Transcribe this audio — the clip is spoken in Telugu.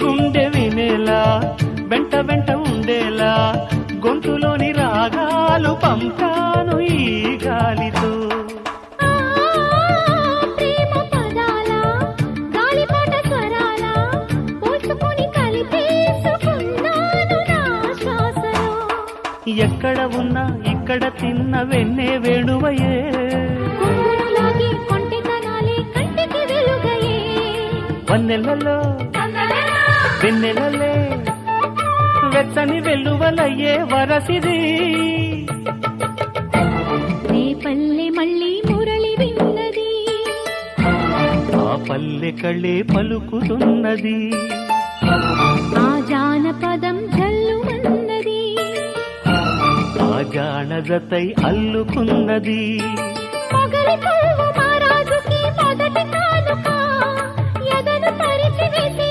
గుండె వినేలా వెంట వెంట ఉండేలా గొంతులోని రాగాలు పంపాను ఈ గాలితో. ప్రేమ పదాల గాలిపాట స్వరాల పోల్చుకొని కలిపేసుకున్నాను నా శ్వాసలో. ఎక్కడ ఉన్నా ఇక్కడ తిన్న వెన్నే వేణువయే, కొంగునులాగి కొంటెతనాలే కంటికి వెలుగయే. వన్నెలలో వెన్నెలలే వెచ్చని వెల్లువలయ్యే వరసిది. రేపల్లె మళ్ళీ మురళి విన్నది, ఆ పల్లె కళ్ళే పలుకుతున్నది, ఆ జానపదం జల్లుమన్నది, ఆ జానజతై అల్లుకున్నది. మొగలి పువ్వు మహారాజుకి మొదటి కానుక, ఎదను పరిచి వేసే